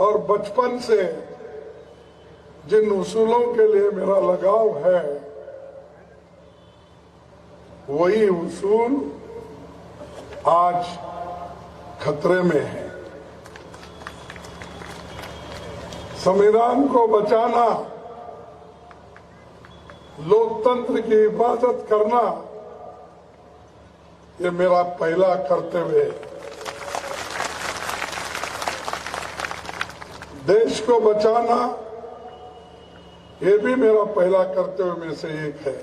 और बचपन से जिन उसूलों के लिए मेरा लगाव है, वही उसूल आज खतरे में है। संविधान को बचाना, लोकतंत्र की हिफाजत करना, ये मेरा पहला कर्तव्य है। देश को बचाना, ये भी मेरा पहला कर्तव्य में से एक है।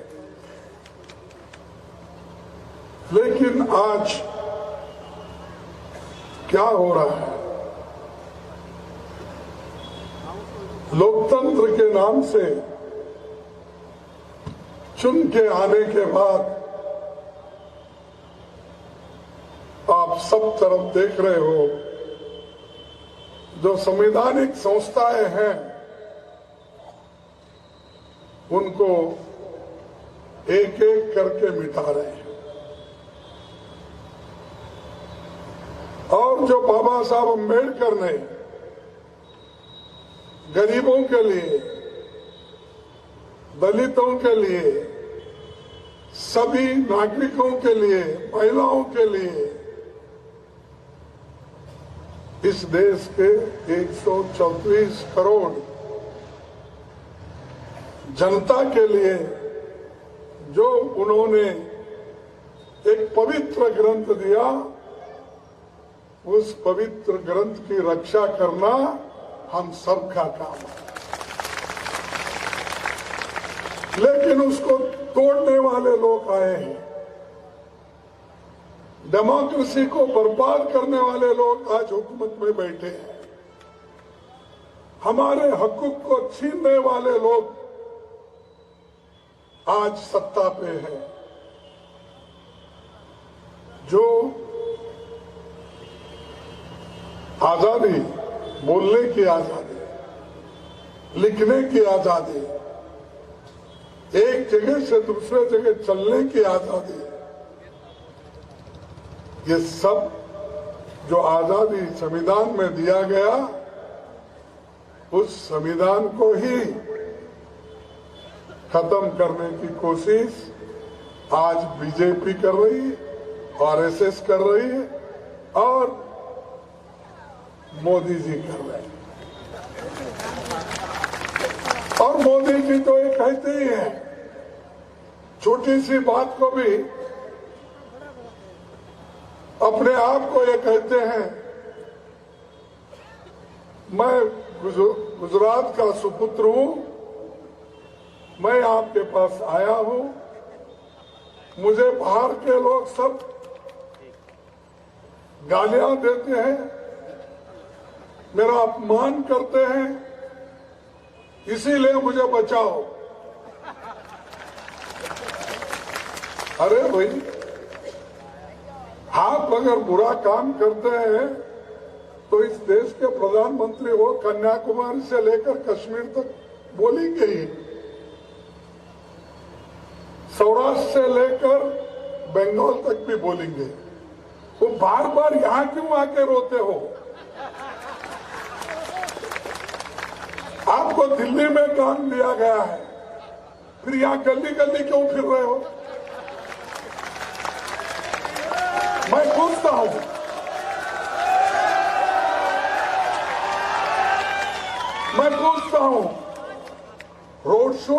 लेकिन आज क्या हो रहा है? लोकतंत्र के नाम से चुन के आने के बाद आप सब तरफ देख रहे हो, जो संवैधानिक संस्थाएं हैं उनको एक एक करके मिटा रहे हैं। और जो बाबा साहब अम्बेडकर ने गरीबों के लिए, दलितों के लिए, सभी नागरिकों के लिए, महिलाओं के लिए, इस देश के 134 करोड़ जनता के लिए जो उन्होंने एक पवित्र ग्रंथ दिया, उस पवित्र ग्रंथ की रक्षा करना हम सबका काम है। लेकिन उसको तोड़ने वाले लोग आए हैं। डेमोक्रेसी को बर्बाद करने वाले लोग आज हुकूमत में बैठे हैं। हमारे हकूक को छीनने वाले लोग आज सत्ता पे हैं। जो आजादी, बोलने की आजादी, लिखने की आजादी, एक जगह से दूसरे जगह चलने की आजादी, ये सब जो आजादी संविधान में दिया गया, उस संविधान को ही खत्म करने की कोशिश आज बीजेपी कर रही है, आरएसएस कर रही है और मोदी जी कर रहे हैं। और मोदी जी तो ये कहते ही हैं, छोटी सी बात को भी अपने आप को ये कहते हैं, मैं गुजरात का सुपुत्र हूं, मैं आपके पास आया हूं, मुझे बाहर के लोग सब गालियां देते हैं, मेरा अपमान करते हैं, इसीलिए मुझे बचाओ। अरे भाई, आप अगर बुरा काम करते हैं तो इस देश के प्रधानमंत्री हो, कन्याकुमारी से लेकर कश्मीर तक बोलेंगे ही, सौराष्ट्र से लेकर बंगाल तक भी बोलेंगे। वो बार बार यहां क्यों आके रोते हो? आपको दिल्ली में काम दिया गया है, फिर यहां गली गली क्यों फिर रहे हो? मैं पूछता हूं, रोड शो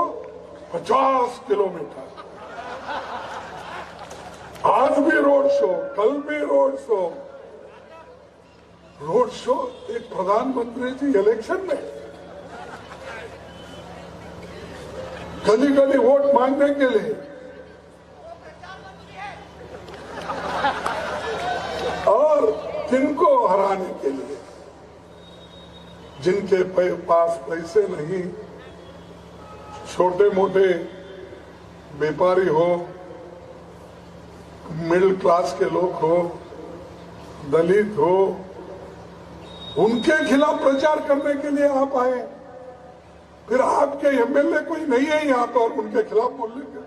50 किलोमीटर, आज भी रोड शो, कल भी रोड शो। रोड शो एक प्रधानमंत्री जी इलेक्शन में गली गली वोट मांगने के लिए, और किनको हराने के लिए? जिनके पास पैसे नहीं, छोटे मोटे व्यापारी हो, मिडिल क्लास के लोग हो, दलित हो, उनके खिलाफ प्रचार करने के लिए आप आए। फिर आपके एमएलए कोई नहीं है यहाँ पर उनके खिलाफ बोलने के,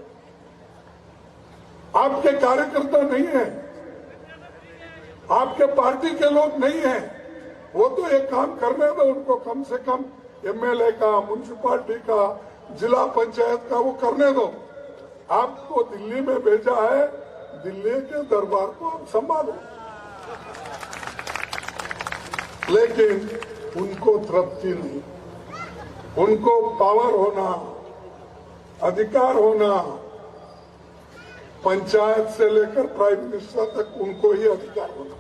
आपके कार्यकर्ता नहीं है, आपके पार्टी के लोग नहीं हैं, वो तो एक काम करने दो उनको, कम से कम एमएलए का, म्युनिसिपालिटी का, जिला पंचायत का वो करने दो। आपको दिल्ली में भेजा है, दिल्ली के दरबार को आप संभालो। लेकिन उनको तृप्ति नहीं, उनको पावर होना, अधिकार होना, पंचायत से लेकर प्राइम मिनिस्टर तक उनको ही अधिकार होना,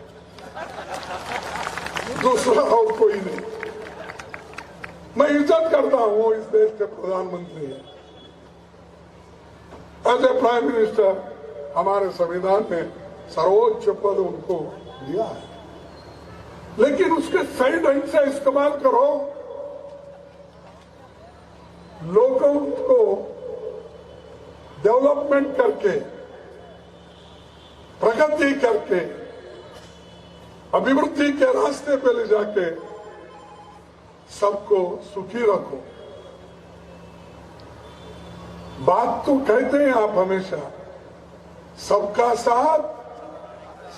दूसरा और कोई नहीं। मैं इज्जत करता हूं इस देश के प्रधानमंत्री हैं, एज ए प्राइम मिनिस्टर हमारे संविधान में सर्वोच्च पद उनको दिया है, लेकिन उसके सही ढंग से इस्तेमाल करो। लोगों को डेवलपमेंट करके, प्रगति करके, अभिवृद्धि के रास्ते पे ले जाके सबको सुखी रखो। बात तो कहते हैं आप हमेशा, सबका साथ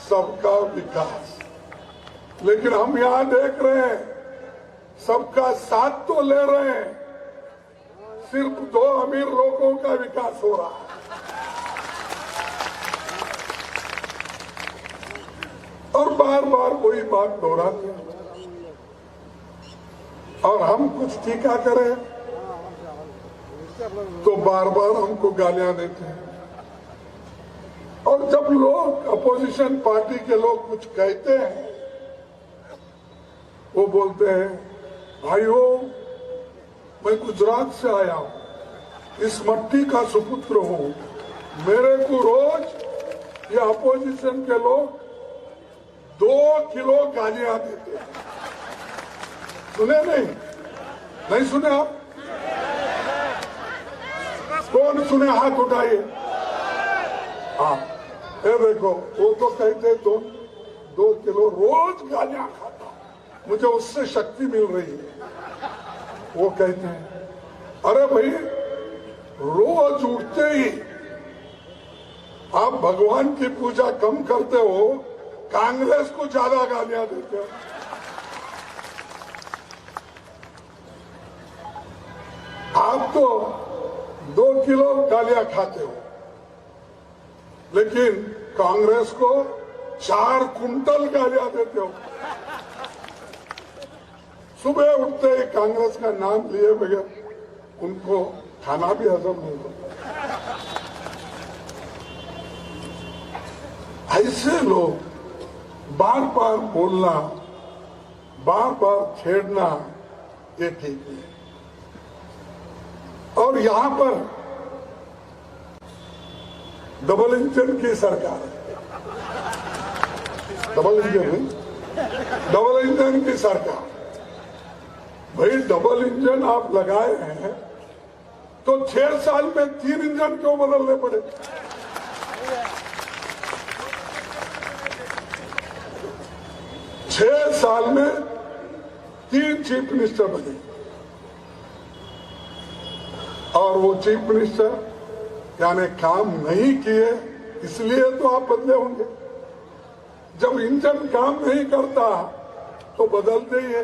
सबका विकास, लेकिन हम यहां देख रहे हैं सबका साथ तो ले रहे हैं, सिर्फ 2 अमीर लोगों का विकास हो रहा है। और बार बार वही बात दोहराते हैं, और हम कुछ टीका करें तो बार बार हमको गालियां देते हैं। और जब लोग अपोजिशन पार्टी के लोग कुछ कहते हैं, वो बोलते हैं भाइयों मैं गुजरात से आया हूं, इस मट्टी का सुपुत्र हूं, मेरे को रोज ये अपोजिशन के लोग 2 किलो गालियां देते हैं। सुने नहीं सुने आप? कौन सुने? हाथ उठाइए। हाँ, ये देखो, वो तो कहते 2 किलो रोज गालियां खाता, मुझे उससे शक्ति मिल रही है। वो कहते हैं अरे भाई, रोज उठते ही आप भगवान की पूजा कम करते हो, कांग्रेस को ज्यादा गालियां देते हो। आप तो 2 किलो गालियां खाते हो, लेकिन कांग्रेस को 4 कुंटल गालियां देते हो। सुबह उठते ही कांग्रेस का नाम लिए बगैर उनको खाना भी हजम नहीं होता। ऐसे लोग बार बार बोलना, बार बार छेड़ना, ये ठीक नहीं। और यहां पर डबल इंजन की सरकार है, डबल इंजन की सरकार। भाई डबल इंजन आप लगाए हैं तो 6 साल में 3 इंजन क्यों बदलने पड़े? छह साल में 3 चीफ मिनिस्टर बने, और वो चीफ मिनिस्टर यानी काम नहीं किए, इसलिए तो आप बदले होंगे। जब इंजन काम नहीं करता तो बदलते ही है।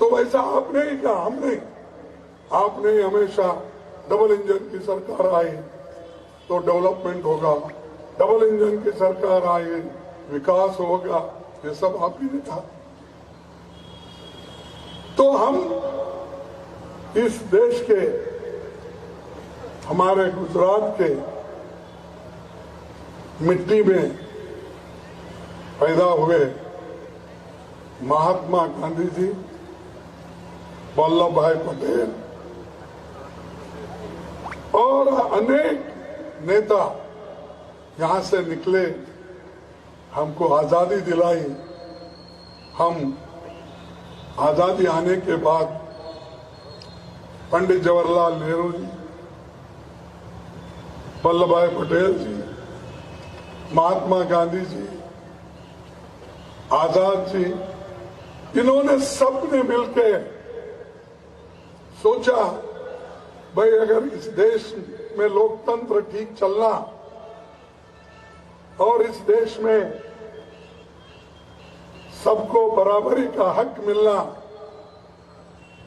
तो वैसा आपने ही कहा, हम नहीं। आपने हमेशा डबल इंजन की सरकार आई तो डेवलपमेंट होगा, डबल इंजन की सरकार आई विकास होगा, ये सब आप ही ने कहा। तो हम इस देश के, हमारे गुजरात के मिट्टी में पैदा हुए महात्मा गांधी जी, वल्लभ भाई पटेल और अनेक नेता यहां से निकले, हमको आजादी दिलाई। हम आजादी आने के बाद पंडित जवाहरलाल नेहरू जी, वल्लभ भाई पटेल जी, महात्मा गांधी जी, आजाद जी, इन्होंने सबने मिलकर सोचा भाई अगर इस देश में लोकतंत्र ठीक चलना और इस देश में सबको बराबरी का हक मिलना,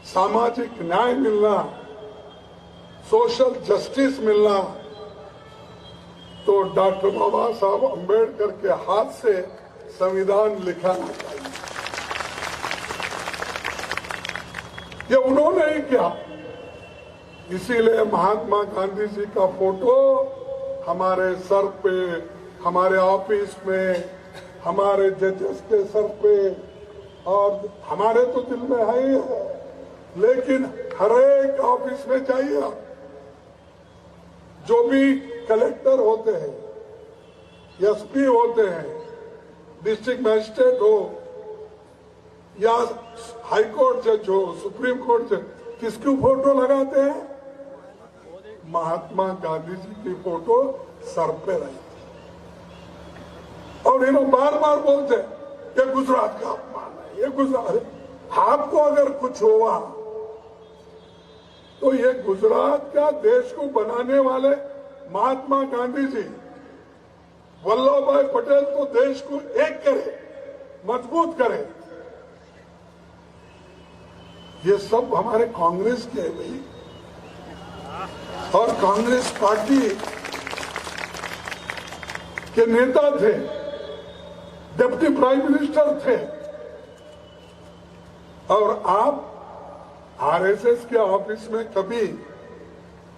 सामाजिक न्याय मिलना, सोशल जस्टिस मिलना, तो डॉक्टर बाबा साहब अम्बेडकर के हाथ से संविधान लिखा ना चाहिए। ये उन्होंने ही किया। इसीलिए महात्मा गांधी जी का फोटो हमारे सर पे, हमारे ऑफिस में, हमारे जजेस के सर पे, और हमारे तो दिल में है ही है, लेकिन हर एक ऑफिस में चाहिए। जो भी कलेक्टर होते हैं, एसपी होते हैं, डिस्ट्रिक्ट मजिस्ट्रेट हो या हाई कोर्ट जज हो, सुप्रीम कोर्ट जज, किसकी फोटो लगाते हैं? महात्मा गांधी जी की फोटो सर पे रही। और इन्होंने बार बार बोलते हैं ये गुजरात का अपमान है, ये गुजरात। आपको अगर कुछ हुआ तो ये गुजरात का देश को बनाने वाले महात्मा गांधी जी, वल्लभ भाई पटेल तो देश को एक करे, मजबूत करे। ये सब हमारे कांग्रेस के है भाई, और कांग्रेस पार्टी के नेता थे, डिप्टी प्राइम मिनिस्टर थे, और आप आरएसएस के ऑफिस में कभी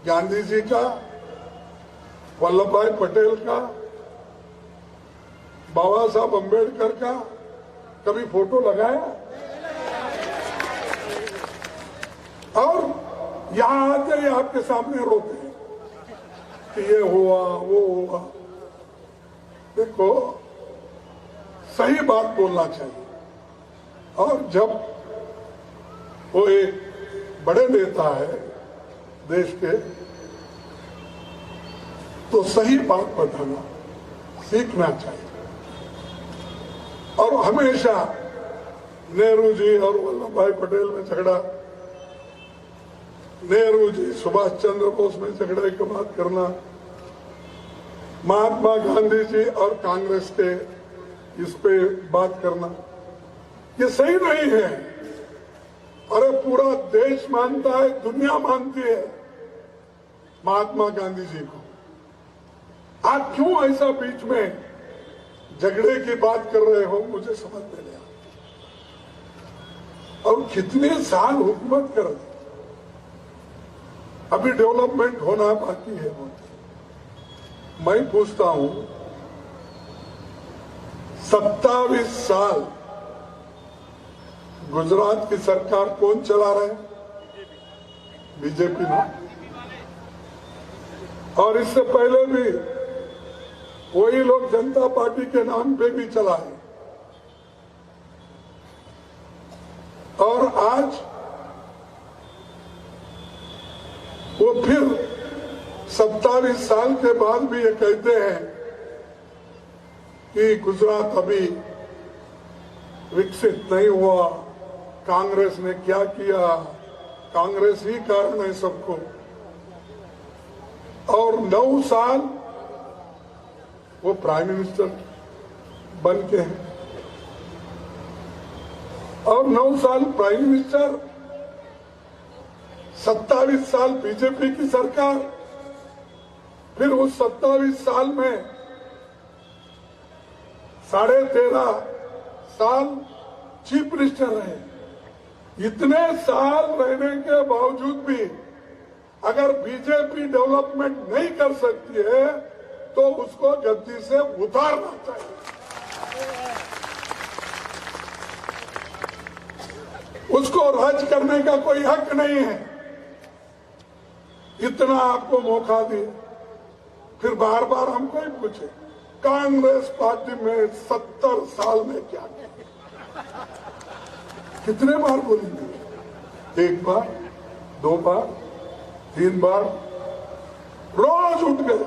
गांधी जी का, वल्लभ भाई पटेल का, बाबा साहब अम्बेडकर का कभी फोटो लगाया? और यहां आते ही आपके सामने रोते हैं कि ये हुआ वो हुआ। देखो, सही बात बोलना चाहिए, और जब वो एक बड़े नेता है देश के, तो सही बात बताना सीखना चाहिए। और हमेशा नेहरू जी और वल्लभ भाई पटेल में झगड़ा, नेहरू जी सुभाष चंद्र बोस में झगड़े की बात करना, महात्मा गांधी जी और कांग्रेस के इस पे बात करना, ये सही नहीं है। अरे पूरा देश मानता है, दुनिया मानती है महात्मा गांधी जी को। आप क्यों ऐसा बीच में झगड़े की बात कर रहे हो, मुझे समझ में नहीं आता। और कितने साल हुकूमत कर रहे, अभी डेवलपमेंट होना बाकी है बोलते। मैं पूछता हूं, 27 साल गुजरात की सरकार कौन चला रहा है? बीजेपी ना। और इससे पहले भी वही लोग जनता पार्टी के नाम पे भी चलाए, और आज वो फिर 27 साल के बाद भी ये कहते हैं कि गुजरात अभी विकसित नहीं हुआ, कांग्रेस ने क्या किया, कांग्रेस ही कारण है सबको। और 9 साल वो प्राइम मिनिस्टर बन के हैं, और 9 साल प्राइम मिनिस्टर, 27 साल बीजेपी की सरकार, फिर उस 27 साल में 13.5 साल चीफ मिनिस्टर रहे। इतने साल रहने के बावजूद भी अगर बीजेपी डेवलपमेंट नहीं कर सकती है तो उसको गद्दी से उतारना चाहिए। उसको राज करने का कोई हक नहीं है। इतना आपको मौका दिए, फिर बार बार हमको ही पूछे कांग्रेस पार्टी में 70 साल में क्या किया? कितने बार बोलेंगे? 1 बार, 2 बार, 3 बार, रोज उठ गए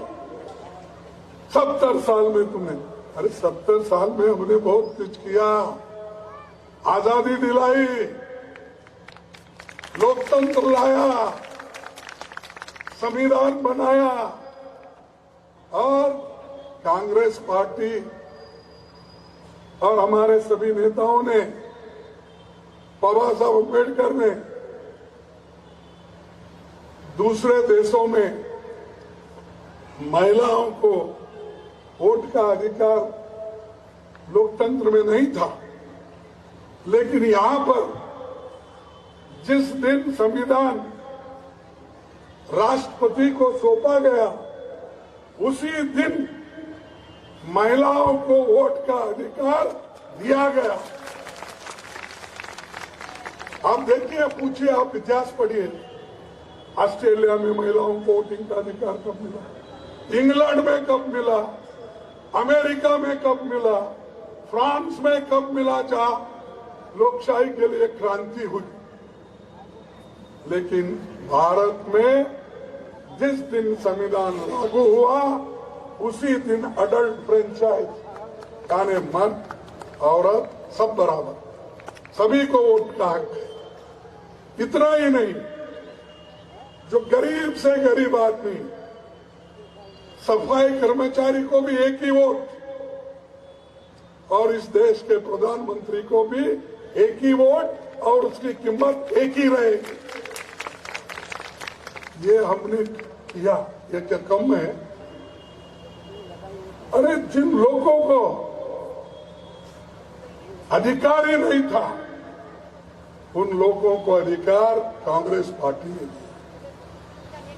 70 साल में तुमने। अरे 70 साल में हमने बहुत कुछ किया, आजादी दिलाई, लोकतंत्र लाया, संविधान बनाया, और कांग्रेस पार्टी और हमारे सभी नेताओं ने, बाबा साहब अम्बेडकर ने दूसरे देशों में महिलाओं को वोट का अधिकार लोकतंत्र में नहीं था, लेकिन यहां पर जिस दिन संविधान राष्ट्रपति को सौंपा गया, उसी दिन महिलाओं को वोट का अधिकार दिया गया। आप देखिए, पूछिए, आप इतिहास पढ़िए, ऑस्ट्रेलिया में महिलाओं को वोटिंग का अधिकार कब मिला, इंग्लैंड में कब मिला, अमेरिका में कब मिला, फ्रांस में कब मिला, जहां लोकशाही के लिए क्रांति हुई। लेकिन भारत में जिस दिन संविधान लागू हुआ, उसी दिन अडल्ट फ्रेंचाइज, यानी मर्द औरत सब बराबर, सभी को वोट का हक है। इतना ही नहीं, जो गरीब से गरीब आदमी, सफाई कर्मचारी को भी एक ही वोट, और इस देश के प्रधानमंत्री को भी एक ही वोट, और उसकी कीमत एक ही रहेगी। ये हमने किया, ये क्या कम है? अरे जिन लोगों को अधिकार ही नहीं था, उन लोगों को अधिकार कांग्रेस पार्टी ने दिया,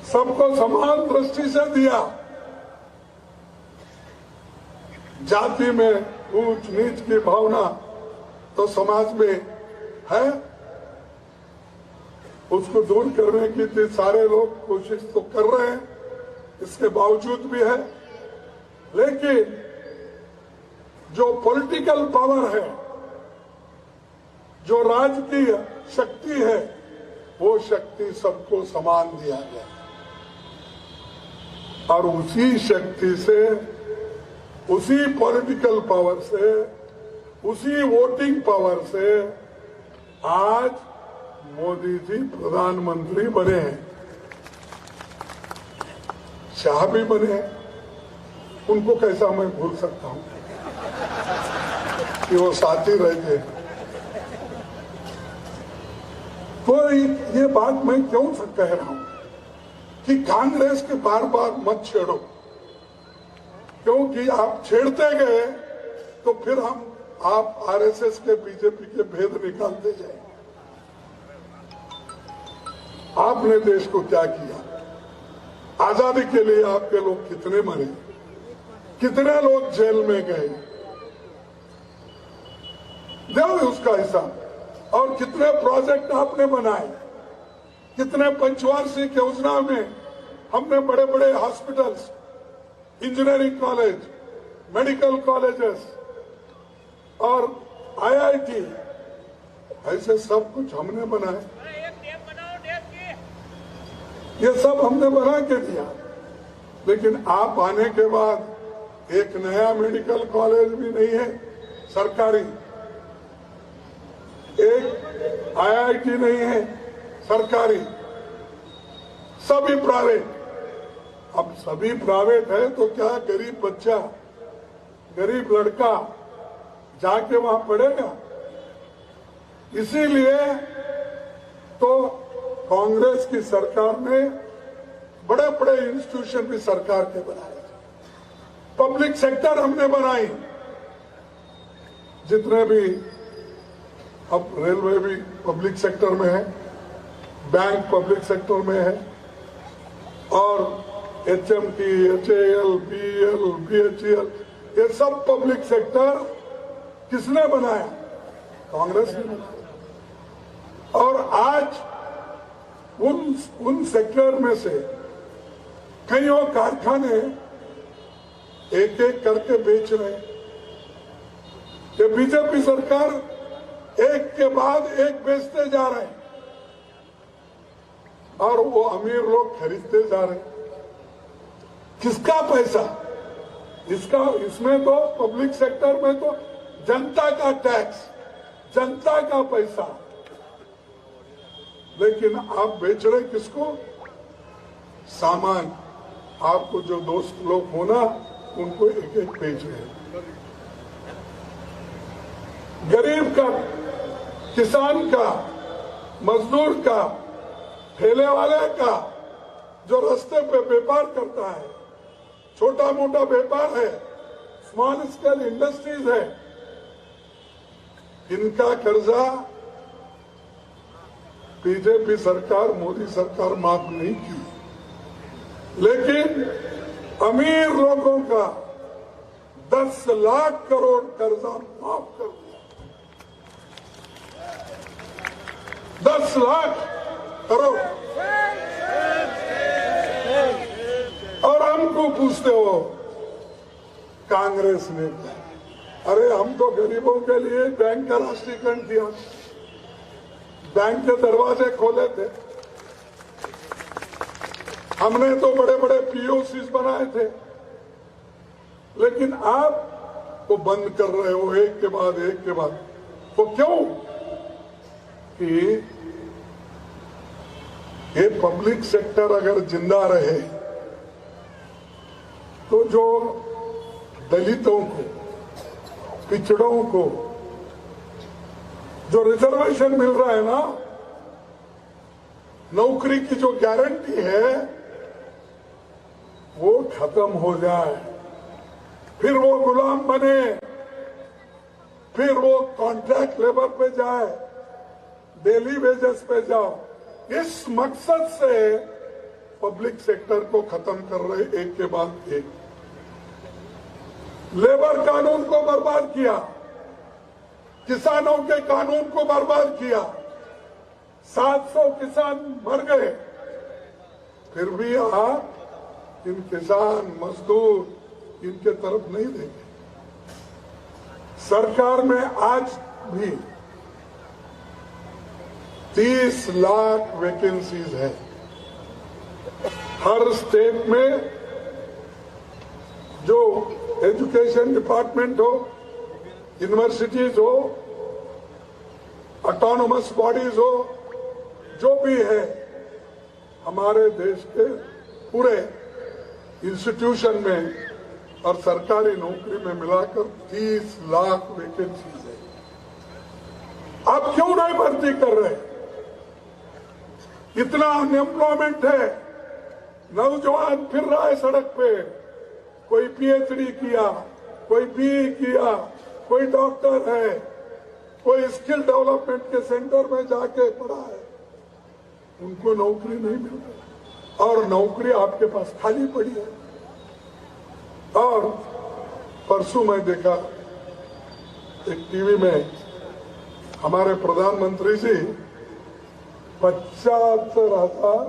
सबको समान दृष्टि से दिया। जाति में ऊंच नीच की भावना तो समाज में है, उसको दूर करने की तो सारे लोग कोशिश तो कर रहे हैं, इसके बावजूद भी है। लेकिन जो पॉलिटिकल पावर है, जो राजकीय शक्ति है, वो शक्ति सबको समान दिया गया, और उसी शक्ति से, उसी पॉलिटिकल पावर से, उसी वोटिंग पावर से आज मोदी जी प्रधानमंत्री बने हैं, शाह भी बने हैं। उनको कैसा मैं भूल सकता हूं कि वो साथी रहते। तो ये बात मैं क्यों कह रहा हूं कि कांग्रेस के बार बार मत छेड़ो, क्योंकि आप छेड़ते गए तो फिर आप आरएसएस के, बीजेपी के भेद निकालते जाएंगे। आपने देश को क्या किया? आजादी के लिए आपके लोग कितने मरे, कितने लोग जेल में गए, दो उसका हिसाब। और कितने प्रोजेक्ट आपने बनाए, कितने पंचवार्षिक योजना में हमने बड़े बड़े hospitals, engineering college, medical colleges और आईआईटी, ऐसे सब कुछ हमने बनाए। ये सब हमने बना के दिया। लेकिन आप आने के बाद एक नया मेडिकल कॉलेज भी नहीं है सरकारी, एक आईआईटी नहीं है सरकारी, सभी प्राइवेट। अब सभी प्राइवेट है तो क्या गरीब बच्चा, गरीब लड़का जाके वहां पढ़ेगा? इसीलिए तो कांग्रेस की सरकार ने बड़े बड़े इंस्टीट्यूशन भी सरकार के बनाए, पब्लिक सेक्टर हमने बनाई, जितने भी, अब रेलवे भी पब्लिक सेक्टर में है, बैंक पब्लिक सेक्टर में है, और एचएमटी, एचएएल, बीएल, बीएचईएल, ये सब पब्लिक सेक्टर किसने बनाया? कांग्रेस ने बनाया। और आज उन सेक्टर में से कईयों कारखाने एक एक करके बेच रहे हैं। ये बीजेपी सरकार एक के बाद एक बेचते जा रहे हैं, और वो अमीर लोग खरीदते जा रहे हैं। किसका पैसा? इसमें तो पब्लिक सेक्टर में तो जनता का टैक्स, जनता का पैसा, लेकिन आप बेच रहे किसको? सामान। आपको जो दोस्त लोग होना, उनको एक एक बेच रहे हैं। गरीब का, किसान का, मजदूर का, ठेले वाले का, जो रास्ते पे व्यापार करता है, छोटा मोटा व्यापार है, स्मॉल स्केल इंडस्ट्रीज है, इनका कर्जा बीजेपी सरकार, मोदी सरकार माफ नहीं की, लेकिन अमीर लोगों का 10 लाख करोड़ कर्जा माफ कर दिया। 10 लाख करोड़। और हमको पूछते हो कांग्रेस ने, अरे हम तो गरीबों के लिए बैंक का राष्ट्रीयकरण किया, बैंक के दरवाजे खोले थे, हमने तो बड़े बड़े पीओसीज बनाए थे, लेकिन आप वो बंद कर रहे हो एक के बाद एक के बाद। तो क्यों? कि ये पब्लिक सेक्टर अगर जिंदा रहे तो जो दलितों को, पिछड़ों को जो रिजर्वेशन मिल रहा है ना, नौकरी की जो गारंटी है वो खत्म हो जाए, फिर वो गुलाम बने, फिर वो कॉन्ट्रैक्ट लेबर पे जाए, डेली वेजेस पे जाओ। इस मकसद से पब्लिक सेक्टर को खत्म कर रहे एक के बाद एक। लेबर कानून को बर्बाद किया, किसानों के कानून को बर्बाद किया, 700 किसान मर गए, फिर भी आप इन किसान मजदूर इनके तरफ नहीं देंगे। सरकार में आज भी 30 लाख वैकेंसीज है। हर स्टेट में जो एजुकेशन डिपार्टमेंट हो, यूनिवर्सिटीज हो, ऑटोनोमस बॉडीज हो, जो भी है, हमारे देश के पूरे इंस्टीट्यूशन में और सरकारी नौकरी में मिलाकर 30 लाख वैकेंसीज है। आप क्यों नहीं भर्ती कर रहे? इतना अनएम्प्लॉयमेंट है, नौजवान फिर रहा है सड़क पे, कोई पीएचडी किया, कोई बीई किया, कोई डॉक्टर है, कोई स्किल डेवलपमेंट के सेंटर में जाके पढ़ा है, उनको नौकरी नहीं मिल रही और नौकरी आपके पास खाली पड़ी है। और परसों मैं देखा एक टीवी में हमारे प्रधानमंत्री जी 75,000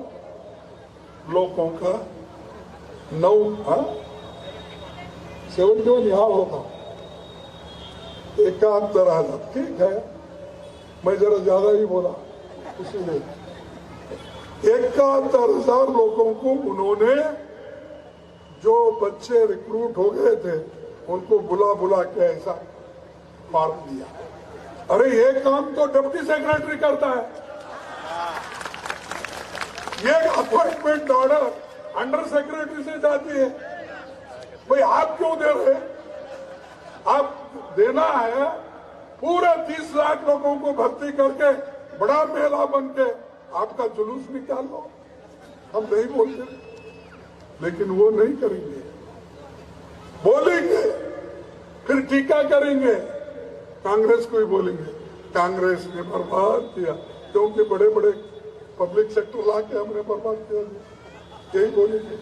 लोगों का 71 यहां होगा 71,000, ठीक है, मैं जरा ज्यादा ही बोला इसीलिए 71,000 लोगों को उन्होंने, जो बच्चे रिक्रूट हो गए थे उनको बुला बुला के ऐसा फॉर्म दिया। अरे ये काम तो डिप्टी सेक्रेटरी करता है, ये अपॉइंटमेंट ऑर्डर अंडर सेक्रेटरी से जाती है। भाई आप क्यों दे रहे? आप देना है पूरे 30 लाख लोगों को भर्ती करके बड़ा मेला बन के आपका जुलूस निकाल लो। हम नहीं बोलते, लेकिन वो नहीं करेंगे, बोलेंगे, फिर टीका करेंगे, कांग्रेस को ही बोलेंगे कांग्रेस ने बर्बाद किया, क्योंकि बड़े बड़े पब्लिक सेक्टर लाके हमने बर्बाद किया, यही बोलेंगे।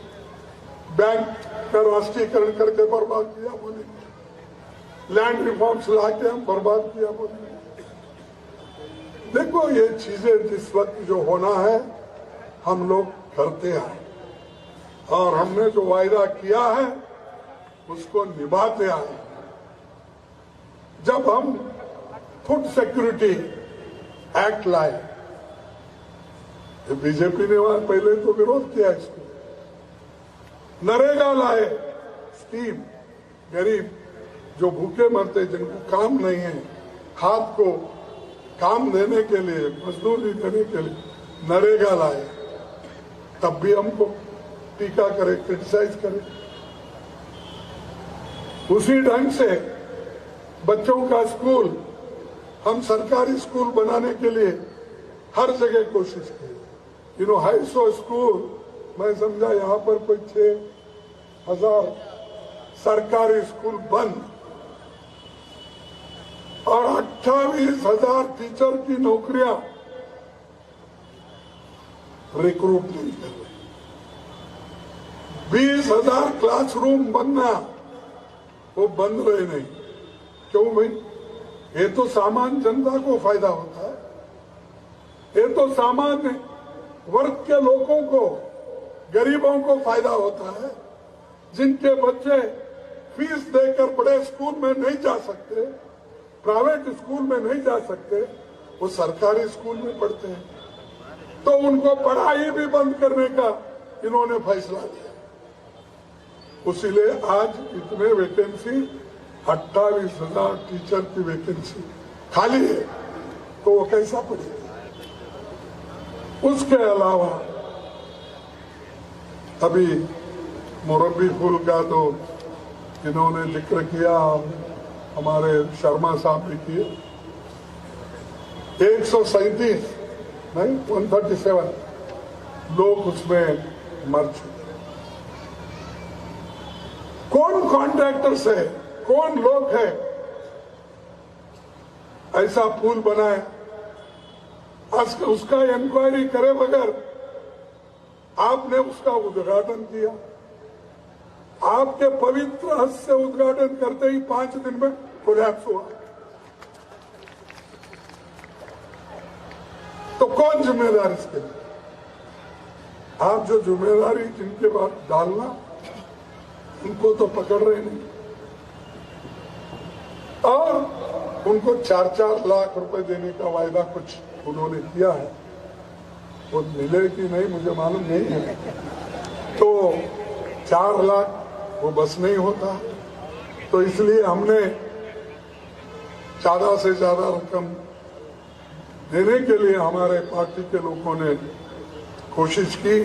बैंक का राष्ट्रीयकरण करके बर्बाद किया बोलेंगे, लैंड रिफॉर्म्स लाके हम बर्बाद किया बोलेंगे। देखो ये चीजें जिस वक्त जो होना है हम लोग करते आए और हमने जो वायदा किया है उसको निभाते आए। जब हम फूड सिक्योरिटी एक्ट लाए, बीजेपी ने वहां पहले तो विरोध किया इसको, नरेगा लाए स्कीम, गरीब जो भूखे मरते, जिनको काम नहीं है, हाथ को काम देने के लिए, मजदूरी देने के लिए नरेगा लाए, तब भी हमको टीका करे, क्रिटिसाइज करे। उसी ढंग से बच्चों का स्कूल हम सरकारी स्कूल बनाने के लिए हर जगह कोशिश की। हाई स्कूल मैं समझा यहाँ पर कोई 6,000 सरकारी स्कूल बंद और 28,000 टीचर की नौकरियां रिक्रूट नहीं कर रहे। 20,000 क्लासरूम बनना वो बन रहे नहीं। क्यों भाई? ये तो सामान्य जनता को फायदा होता है, ये तो सामान्य वर्ग के लोगों को, गरीबों को फायदा होता है, जिनके बच्चे फीस देकर बड़े स्कूल में नहीं जा सकते, प्राइवेट स्कूल में नहीं जा सकते, वो सरकारी स्कूल में पढ़ते हैं। तो उनको पढ़ाई भी बंद करने का इन्होंने फैसला लिया। इसीलिए आज इतने वैकेंसी 28,000 टीचर की वैकेंसी खाली है, तो वो कैसा पढ़ेगा? उसके अलावा अभी मुरब्बी फूल का तो इन्होंने जिक्र किया, हमारे शर्मा साहब ने किए। 137 नहीं 137 लोग उसमें मर चुके। कौन कॉन्ट्रैक्टर्स है, कौन लोग है ऐसा पुल बनाए? उसका इंक्वायरी करे बगैर आपने उसका उद्घाटन किया। आपके पवित्र हस्त से उद्घाटन करते ही 5 दिन में कोलैप्स हुआ। तो कौन जिम्मेदार इसके लिए? आप जो जिम्मेदारी जिनके बाद डालना, उनको तो पकड़ रहे नहीं और उनको 4-4 लाख रुपए देने का वायदा कुछ उन्होंने किया है, वो मिले कि नहीं मुझे मालूम नहीं है। तो 4 लाख वो बस नहीं होता, तो इसलिए हमने ज्यादा से ज्यादा रकम देने के लिए हमारे पार्टी के लोगों ने कोशिश की,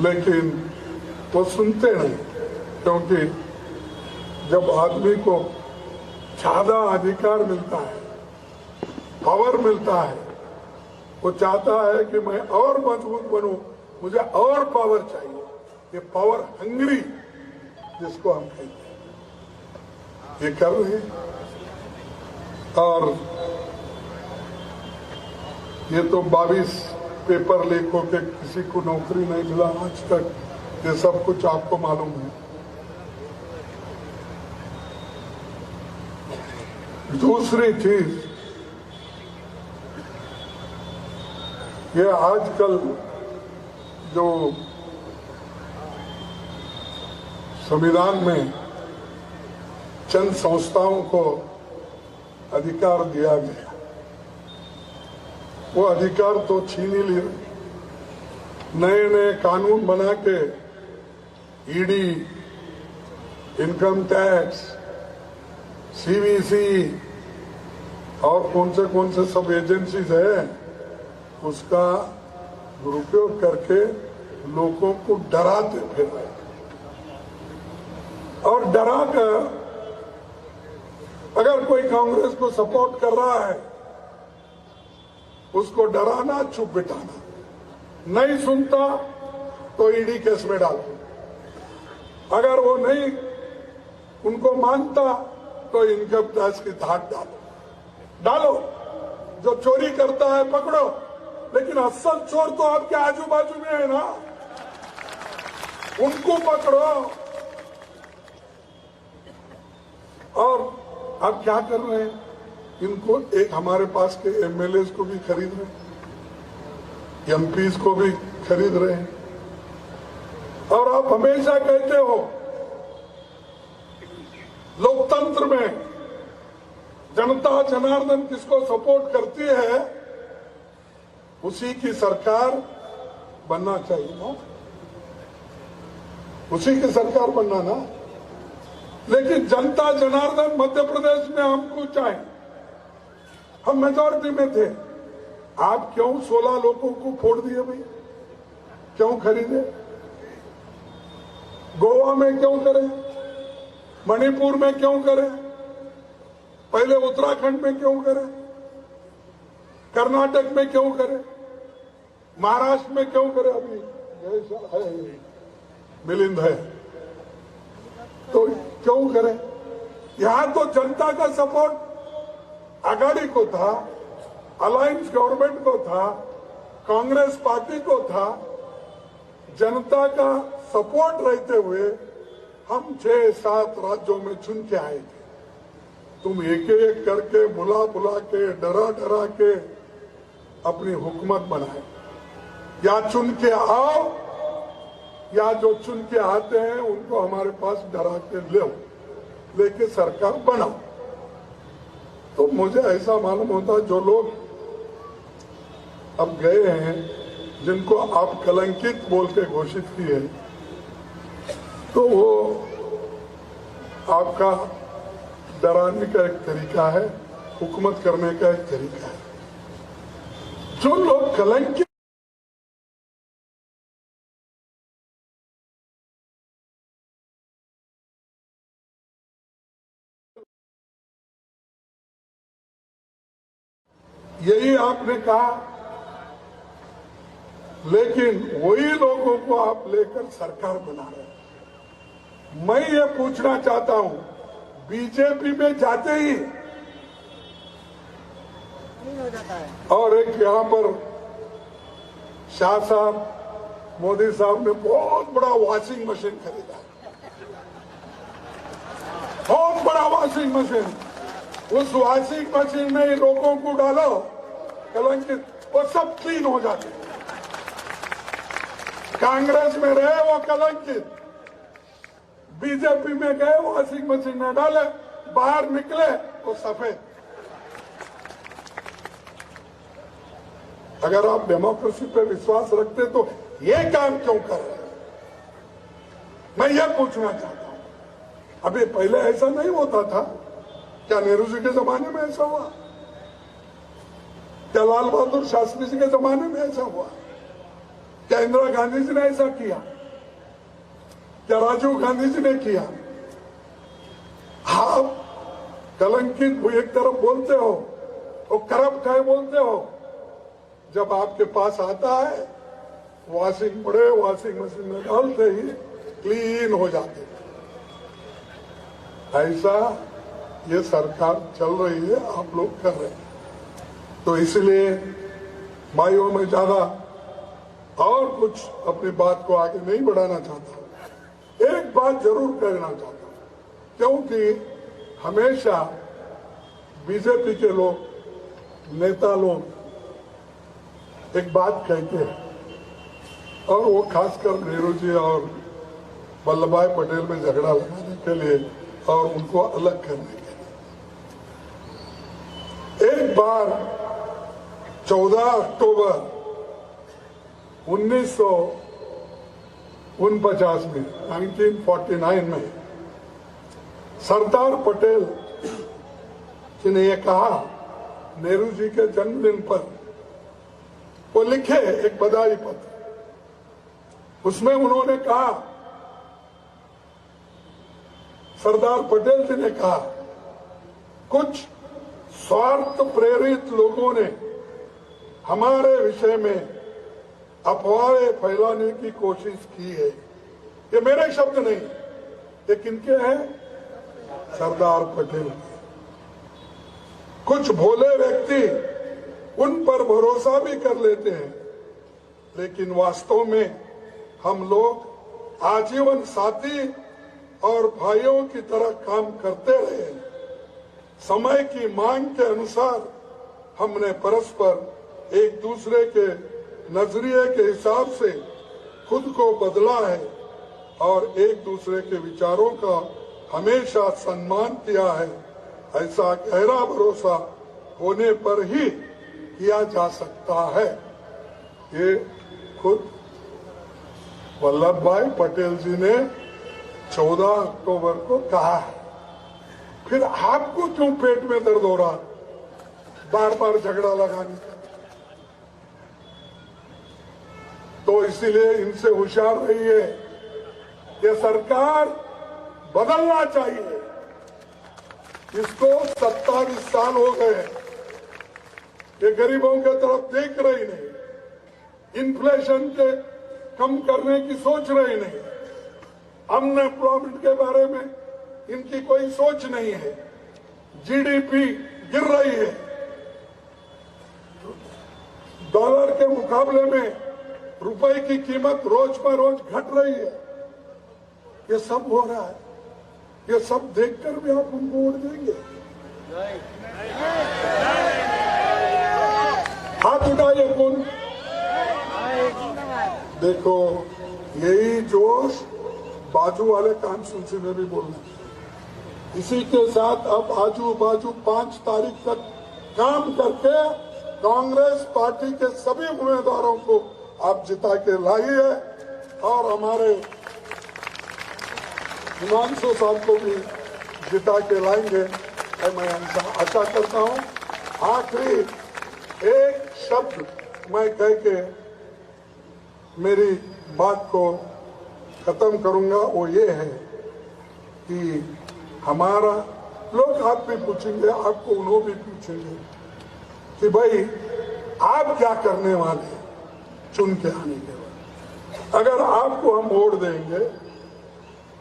लेकिन वो सुनते नहीं। क्योंकि जब आदमी को ज्यादा अधिकार मिलता है, पावर मिलता है, वो चाहता है कि मैं और मजबूत बनूं, मुझे और पावर चाहिए। ये पावर हंग्री जिसको हम कहते हैं, ये कर रहे हैं। और ये तो 22 पेपर लीक होके किसी को नौकरी नहीं मिला आज तक, ये सब कुछ आपको मालूम है। दूसरी चीज, ये आजकल जो संविधान में चंद संस्थाओं को अधिकार दिया गया, वो अधिकार तो छीन ही लिए। नए नए कानून बना के ईडी, इनकम टैक्स, सीवीसी और कौन से सब एजेंसीज है, उसका दुरुपयोग करके लोगों को डराते फिर रहे। और डरा कर अगर कोई कांग्रेस को सपोर्ट कर रहा है, उसको डराना, चुप बिठाना, नहीं सुनता तो ईडी केस में डालो। अगर वो नहीं उनको मानता तो इनकम टैक्स की धाक डालो। जो चोरी करता है पकड़ो, लेकिन असल चोर तो आपके आजू बाजू में है ना, उनको पकड़ो। और आप क्या कर रहे हैं? इनको एक हमारे पास के एमएलए को भी खरीद रहे हैं, एमपीज को भी खरीद रहे हैं। और आप हमेशा कहते हो लोकतंत्र में जनता जनार्दन किसको सपोर्ट करती है उसी की सरकार बनना चाहिए ना, उसी की सरकार बनना ना। लेकिन जनता जनार्दन मध्य प्रदेश में हमको चाहे, हम मेजॉरिटी में थे। आप क्यों 16 लोगों को फोड़ दिए भाई? क्यों खरीदे? गोवा में क्यों करें? मणिपुर में क्यों करें? पहले उत्तराखंड में क्यों करे, कर्नाटक में क्यों करे, महाराष्ट्र में क्यों करे? अभी है मिलिंद है तो क्यों करे? यहां तो जनता का सपोर्ट आघाड़ी को था, अलायंस गवर्नमेंट को था, कांग्रेस पार्टी को था। जनता का सपोर्ट रहते हुए हम 6-7 राज्यों में चुन के आए थे। तुम एक एक करके बुला बुला के डरा डरा के अपनी हुकूमत बनाए। या चुन के आओ या जो चुन के आते हैं उनको हमारे पास डरा के लेके सरकार बनाओ। तो मुझे ऐसा मालूम होता जो लोग अब गए हैं, जिनको आप कलंकित बोल के घोषित किए, तो वो आपका डराने का एक तरीका है, हुकूमत करने का एक तरीका है। जो लोग कलंकित यही आपने कहा, लेकिन वही लोगों को आप लेकर सरकार बना रहे हैं। मैं ये पूछना चाहता हूं, बीजेपी में जाते ही और एक यहां पर शाह साहब, मोदी साहब ने बहुत बड़ा वॉशिंग मशीन खरीदा, बहुत बड़ा वॉशिंग मशीन। उस वॉशिंग मशीन में लोगों को डालो कलंकित, वो सब क्लीन हो जाते। कांग्रेस में रहे वो कलंकित, बीजेपी में गए वॉशिंग मशीन में डाले, बाहर निकले वो सफेद। अगर आप डेमोक्रेसी पे विश्वास रखते तो ये काम क्यों कर रहे हैं? मैं ये पूछना चाहता हूं। अभी पहले ऐसा नहीं होता था क्या? नेहरू जी के जमाने में ऐसा हुआ क्या? लाल बहादुर शास्त्री जी के जमाने में ऐसा हुआ क्या? इंदिरा गांधी जी ने ऐसा किया क्या? राजीव गांधी जी ने किया? आप कलंकित एक तरफ बोलते हो, वो करप्ट है बोलते हो, जब आपके पास आता है वॉशिंग मशीन में डालते ही क्लीन हो जाते। ऐसा ये सरकार चल रही है, आप लोग कर रहे हैं। तो इसलिए माइयों में ज्यादा और कुछ अपनी बात को आगे नहीं बढ़ाना चाहता। एक बात जरूर कहना चाहता हूं, क्योंकि हमेशा बीजेपी के लोग, नेता लोग एक बात कहते हैं, और वो खासकर नेहरू जी और वल्लभ भाई पटेल में झगड़ा लगाने के लिए और उनको अलग करने के लिए। एक बार 14 अक्टूबर 1949 में 1949 में सरदार पटेल जी ने यह कहा, नेहरू जी के जन्मदिन पर वो लिखे एक बधाई पत्र। उसमें उन्होंने कहा, सरदार पटेल जी ने कहा, कुछ स्वार्थ प्रेरित लोगों ने हमारे विषय में अफवाहें फैलाने की कोशिश की है। ये मेरे शब्द नहीं, ये किनके हैं? सरदार पटेल के। कुछ भोले व्यक्ति उन पर भरोसा भी कर लेते हैं, लेकिन वास्तव में हम लोग आजीवन साथी और भाइयों की तरह काम करते रहे। समय की मांग के अनुसार हमने परस्पर एक दूसरे के नजरिए के हिसाब से खुद को बदला है और एक दूसरे के विचारों का हमेशा सम्मान किया है। ऐसा गहरा भरोसा होने पर ही किया जा सकता है। ये खुद वल्लभ भाई पटेल जी ने 14 अक्टूबर को कहा है। फिर आपको क्यों पेट में दर्द हो रहा बार बार झगड़ा लगाने का? तो इसीलिए इनसे होशियार रहिए। ये सरकार बदलना चाहिए। इसको 27 साल हो गए, ये गरीबों के तरफ देख रही नहीं, इन्फ्लेशन के कम करने की सोच रही नहीं, अनएम्प्लॉयमेंट के बारे में इनकी कोई सोच नहीं है, जीडीपी गिर रही है, डॉलर के मुकाबले में रुपए की कीमत रोज पर रोज घट रही है। ये सब हो रहा है, ये सब देखकर भी आप उनको वोट देंगे? हाथ उठाइए कौन? देखो, यही जोश बाजू वाले कॉन्स्टिट्यूंसी में भी बोलना। इसी के साथ अब आजू बाजू 5 तारीख तक काम करके कांग्रेस पार्टी के सभी उम्मीदवारों को आप जिता के लाइए और हमारे हिमांशु साहब को भी जिता के लाएंगे, मैं आशा करता हूं। आखिरी एक शब्द मैं कह के मेरी बात को खत्म करूंगा, वो ये है कि हमारा लोग आप भी पूछेंगे, आपको उन्होंने भी पूछेंगे कि भाई आप क्या करने वाले हैं चुन के आने के बाद। अगर आपको हम वोट देंगे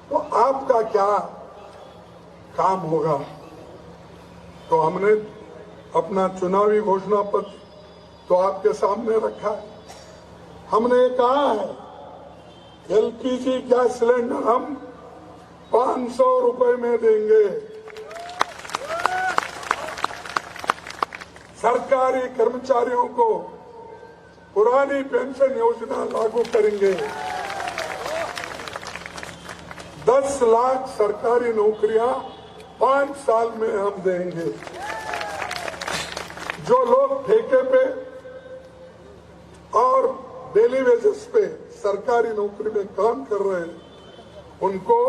तो आपका क्या काम होगा? तो हमने अपना चुनावी घोषणा पत्र तो आपके सामने रखा है। हमने कहा है एलपीजी गैस सिलेंडर हम 500 रुपए में देंगे, सरकारी कर्मचारियों को पुरानी पेंशन योजना लागू करेंगे, 10 लाख सरकारी नौकरियां 5 साल में हम देंगे। जो लोग ठेके पे और डेली बेसिस पे सरकारी नौकरी में काम कर रहे हैं, उनको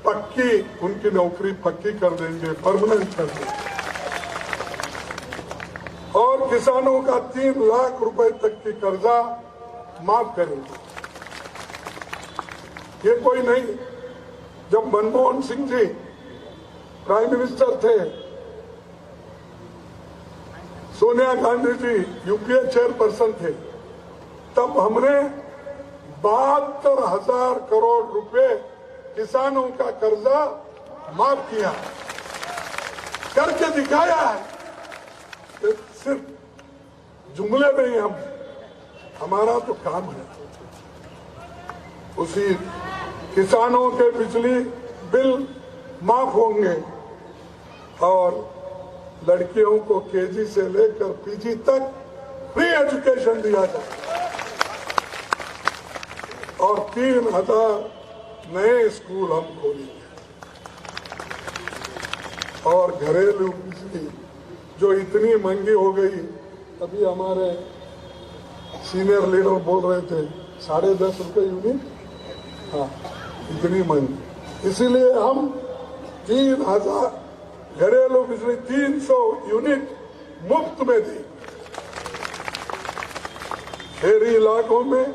उनकी नौकरी पक्की कर देंगे, परमानेंट कर देंगे। और किसानों का 3 लाख रुपए तक की कर्जा माफ करेंगे। ये कोई नहीं, जब मनमोहन सिंह जी प्राइम मिनिस्टर थे, सोनिया गांधी जी यूपीए चेयरपर्सन थे, तब हमने 72,000 करोड़ रुपए किसानों का कर्जा माफ किया, करके दिखाया है। सिर्फ जुमले नहीं, हमारा तो काम है। उसी किसानों के बिजली बिल माफ होंगे और लड़कियों को केजी से लेकर पीजी तक फ्री एजुकेशन दिया जाए और 3,000 नए स्कूल हम खोलेंगे। और घरेलू बिजली जो इतनी महंगी हो गई, अभी हमारे सीनियर लीडर बोल रहे थे 10.5 रुपए यूनिट, हाँ इतनी महंगी। इसीलिए हम 3,000 घरेलू बिजली 300 यूनिट मुफ्त में दी। शहरी इलाकों में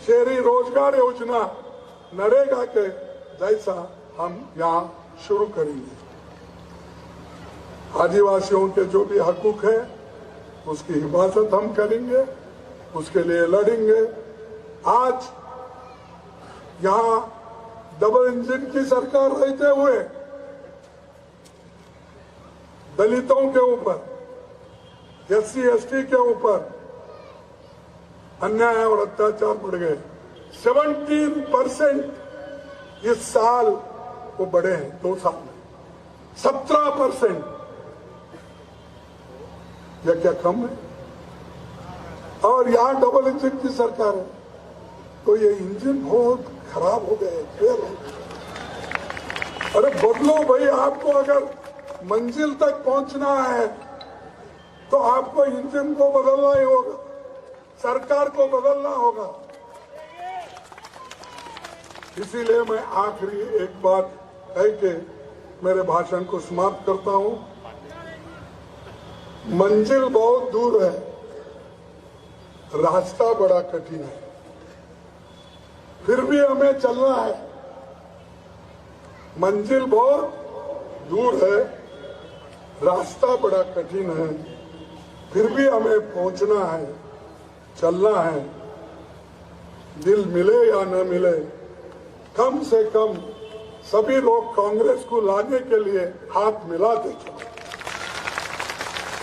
शहरी रोजगार योजना नरेगा के जैसा हम यहाँ शुरू करेंगे। आदिवासियों के जो भी हकूक है उसकी हिफाजत हम करेंगे, उसके लिए लड़ेंगे। आज यहाँ डबल इंजन की सरकार रहते हुए दलितों के ऊपर, SC ST के ऊपर अन्याय और अत्याचार बढ़ गए। 17% इस साल वो बढ़े हैं 2 साल में, 17%। यह क्या कम है? और यहां डबल इंजन की सरकार है, तो ये इंजन बहुत खराब हो गए, फेल हो गए। अरे बदलो भाई, आपको अगर मंजिल तक पहुंचना है तो आपको इंजन को बदलना ही होगा, सरकार को बदलना होगा। इसीलिए मैं आखिरी एक बात कह के मेरे भाषण को समाप्त करता हूं। मंजिल बहुत दूर है, रास्ता बड़ा कठिन है, फिर भी हमें चलना है। मंजिल बहुत दूर है, रास्ता बड़ा कठिन है, फिर भी हमें पहुंचना है, चलना है। दिल मिले या न मिले, कम से कम सभी लोग कांग्रेस को लाने के लिए हाथ मिलाते चले।